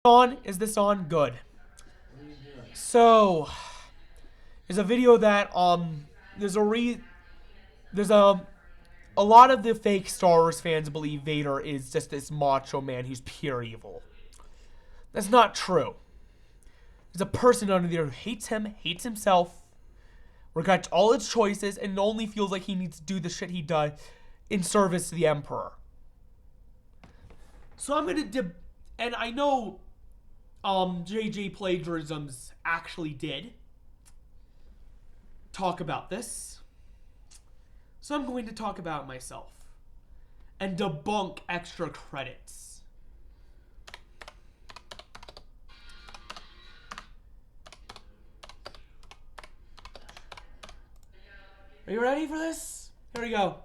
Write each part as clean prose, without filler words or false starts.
On? Is this on? Good. So, there's a video that there's a lot of the fake Star Wars fans believe Vader is just this macho man who's pure evil. That's not true. There's a person under there who hates him, hates himself, regrets all his choices, and only feels like he needs to do the shit he does in service to the Emperor. So I'm gonna and I know JJ Plagiarisms actually did talk about this. So I'm going to talk about myself and debunk extra credits. Are you ready for this? Here we go.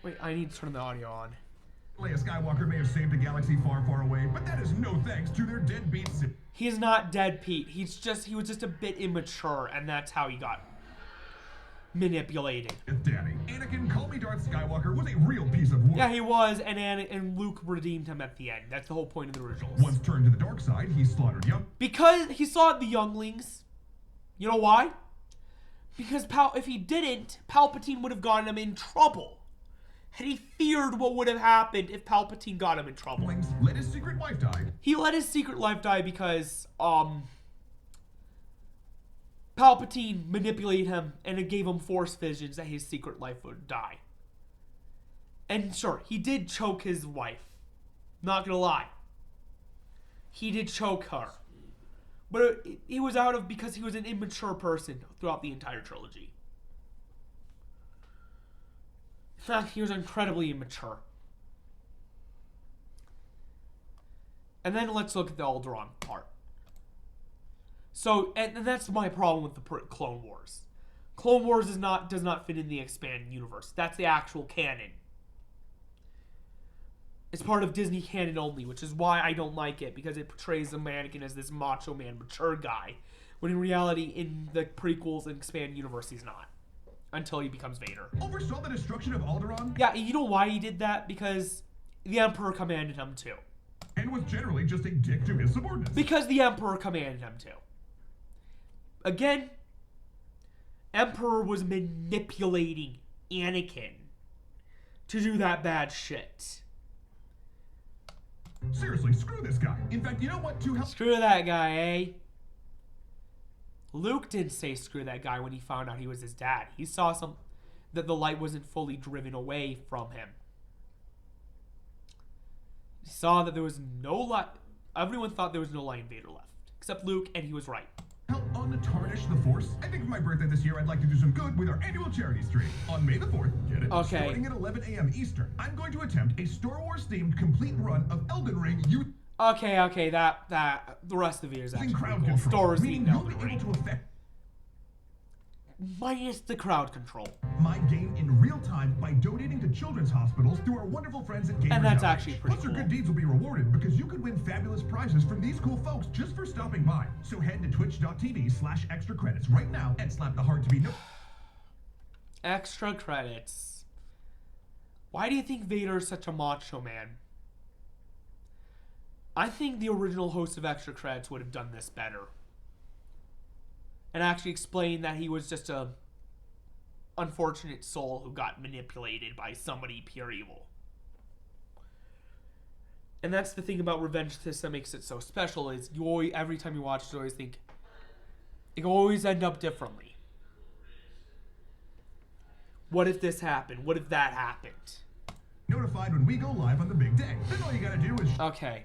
Wait, I need to turn the audio on. Leia Skywalker may have saved a galaxy far, far away, but that is no thanks to their deadbeat. He is not dead, Pete. He was just a bit immature, and that's how he got manipulated. Daddy, Anakin, call me Darth Skywalker, was a real piece of work. Yeah, he was, and Luke redeemed him at the end. That's the whole point of the originals. Once turned to the dark side, he slaughtered young. Because he saw the younglings. You know why? Because if he didn't, Palpatine would have gotten him in trouble. And he feared what would have happened if Palpatine got him in trouble. Let his secret wife die. He let his secret wife die because Palpatine manipulated him and it gave him force visions that his secret life would die. And sure, he did choke his wife. Not gonna lie. He did choke her. But he was because he was an immature person throughout the entire trilogy. In fact, he was incredibly immature. And then let's look at the Alderaan part. So, and that's my problem with the Clone Wars. Clone Wars does not fit in the expanded universe. That's the actual canon. It's part of Disney canon only, which is why I don't like it, because it portrays the Anakin as this macho man, mature guy, when in reality, in the prequels and expanded universe, he's not. Until he becomes Vader. Oversaw the destruction of Alderaan? Yeah, you know why he did that? Because the Emperor commanded him to. And was generally just a dick to his subordinates. Because the Emperor commanded him to. Again, Emperor was manipulating Anakin to do that bad shit. Seriously, screw this guy. In fact, you know what? Screw that guy, eh? Luke didn't say screw that guy when he found out he was his dad. He saw that the light wasn't fully driven away from him. He saw that there was no light. Everyone thought there was no light in Vader left. Except Luke, and he was right. Help untarnish the Force? I think for my birthday this year, I'd like to do some good with our annual charity stream. On May the 4th, get it? Okay. Starting at 11 a.m. Eastern, I'm going to attempt a Star Wars-themed complete run of Elden Ring Okay, that the rest of it is actually crowd cool. control, Star Wars meaning you'll be able to affect minus the crowd control. My game in real time by donating to children's hospitals through our wonderful friends at Gamer And that's Outreach. actually pretty Plus, cool. your good deeds will be rewarded because you could win fabulous prizes from these cool folks just for stopping by. So head to twitch.tv/extra credits right now and slap the heart to be Extra credits. Why do you think Vader is such a macho man? I think the original host of Extra Credits would have done this better. And actually explained that he was just a unfortunate soul who got manipulated by somebody pure evil. And that's the thing about Revenge that makes it so special, is you always, every time you watch it, you always think it can always end up differently. What if this happened? What if that happened? notified when we go live on the big day. Then all you gotta do is... Okay.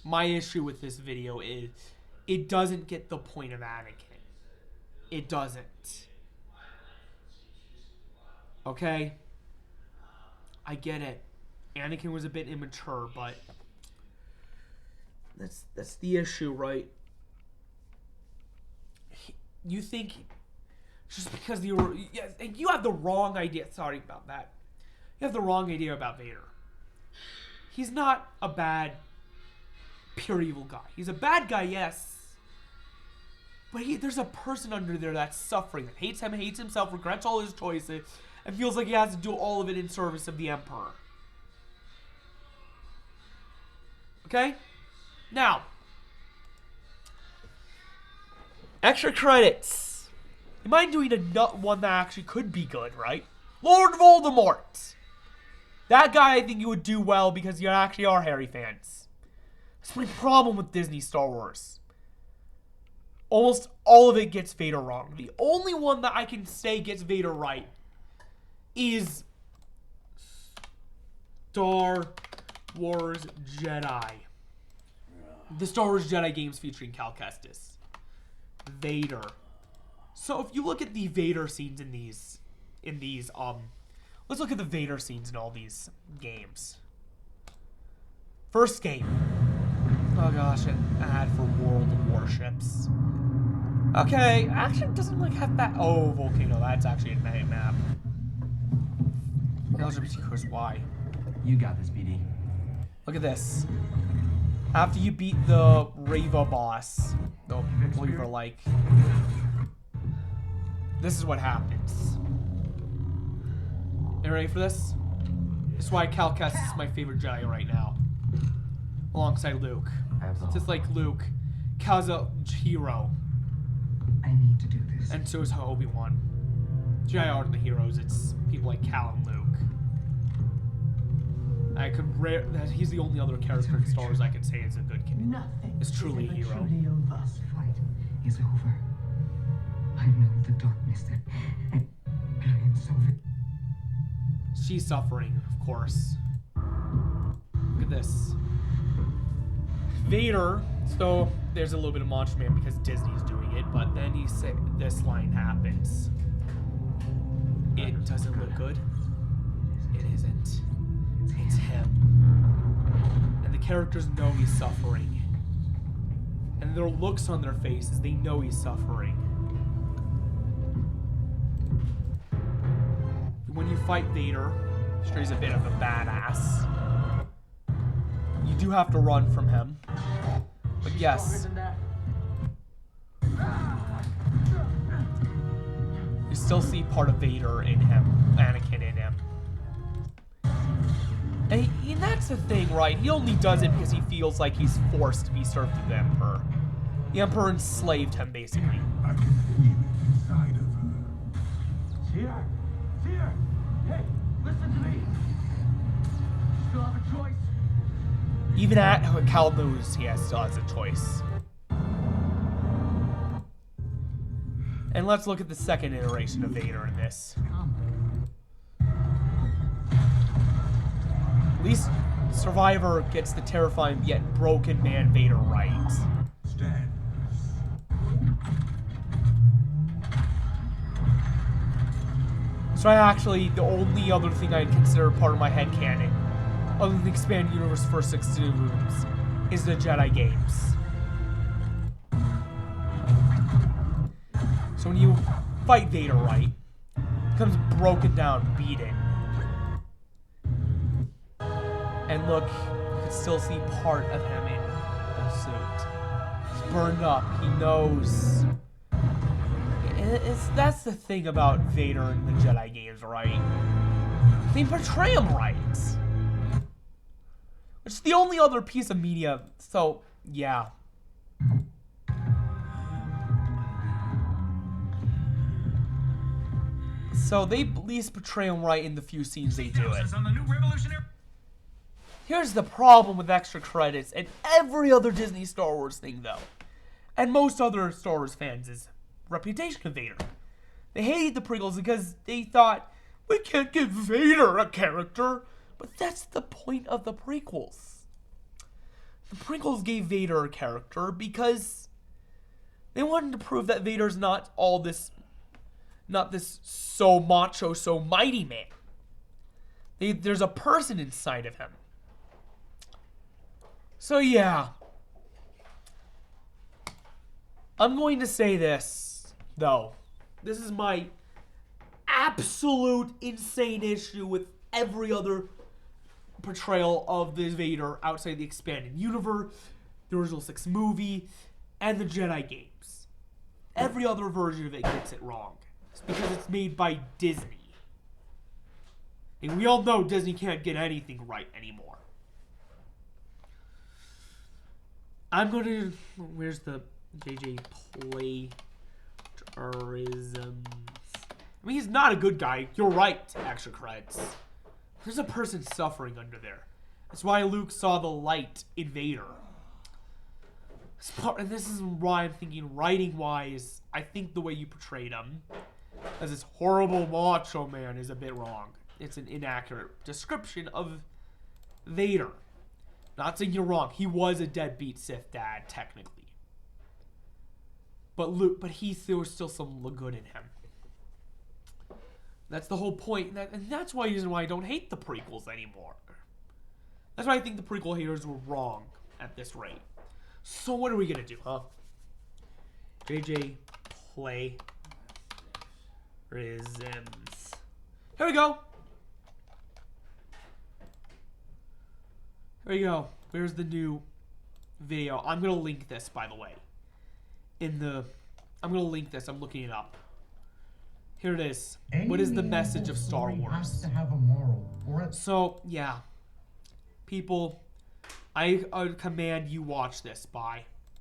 My issue with this video is it doesn't get the point of Anakin. It doesn't. Okay? I get it. Anakin was a bit immature, but that's the issue, right? You think just because you have the wrong idea. Sorry about that. You have the wrong idea about Vader. He's not a bad, pure evil guy. He's a bad guy, yes. But there's a person under there that's suffering, that hates him, hates himself, regrets all his choices, and feels like he has to do all of it in service of the Emperor. Okay? Now, extra credits. You mind doing one that actually could be good, right? Lord Voldemort. That guy, I think you would do well because you actually are Harry fans. That's my problem with Disney Star Wars. Almost all of it gets Vader wrong. The only one that I can say gets Vader right is Star Wars Jedi. The Star Wars Jedi games featuring Cal Kestis. Vader. So if you look at the Vader scenes in these, let's look at the Vader scenes in all these games. First game. Oh gosh, an ad for World of Warships. Okay, actually doesn't like have that. Oh, Volcano, that's actually a night map. LGBT Chris, why? You got this, BD. Look at this. After you beat the Reva boss, the believer like, this is what happens. You ready for this? This is why Cal Kestis is my favorite Jedi right now. Alongside Luke. It's just like Luke. Cal's a hero. I need to do this. And so is Obi-Wan. Jedi aren't the heroes, it's people like Cal and Luke. He's the only other character in Star Wars I can say is a good kid. Nothing. Is truly a hero. This fight is over. I know the darkness and I am so. She's suffering, of course. Look at this. Vader. So there's a little bit of Macho Man because Disney's doing it, but then he said this line happens. It doesn't look good. It isn't. It's him. And the characters know he's suffering. And their looks on their faces, they know he's suffering. When you fight Vader, sure he's a bit of a badass. You do have to run from him. But yes. You still see part of Vader in him, Anakin in him. And that's the thing, right? He only does it because he feels like he's forced to be served to the Emperor. The Emperor enslaved him, basically. I can feel it inside of her. Here. Here. Hey, listen to me. Still have a choice. Even at Cal knows he still has a choice. And let's look at the second iteration of Vader in this. At least Survivor gets the terrifying yet broken man Vader right. Stand. So the only other thing I'd consider part of my headcanon, other than the expanded universe first 16 movies, is the Jedi games. So when you fight Vader right, he becomes broken down, beaten. And look, you can still see part of him in the suit. He's burned up, he knows. That's the thing about Vader in the Jedi games, right? They portray him right. Which is the only other piece of media, so, yeah. So they at least portray him right in the few scenes they do it. Here's the problem with extra credits and every other Disney Star Wars thing, though. And most other Star Wars fans is reputation of Vader. They hated the prequels because they thought, we can't give Vader a character. But that's the point of the prequels. The prequels gave Vader a character because they wanted to prove that Vader's not this so macho, so mighty man. There's a person inside of him. So yeah. I'm going to say this, though. This is my absolute insane issue with every other portrayal of this Vader outside the expanded universe, the original 6 movie, and the Jedi games. Every other version of it gets it wrong. It's because it's made by Disney. And we all know Disney can't get anything right anymore. I'm gonna. Where's the JJ plagiarisms? I mean, he's not a good guy. You're right, extra credits. There's a person suffering under there. That's why Luke saw the light in Vader. And this is why I'm thinking, writing-wise, I think the way you portrayed him as this horrible macho man is a bit wrong. It's an inaccurate description of Vader. Not saying you're wrong. He was a deadbeat Sith dad, technically. But there was still some good in him. That's the whole point. And that's why I don't hate the prequels anymore. That's why I think the prequel haters were wrong at this rate. So what are we going to do, huh? JJ plagiarisms. Here we go. There you go. Where's the new video? I'm going to link this, by the way. I'm going to link this. I'm looking it up. Here it is. What is the message of Star Wars? Has to have a moral, or So, yeah. People, I command you watch this. Bye.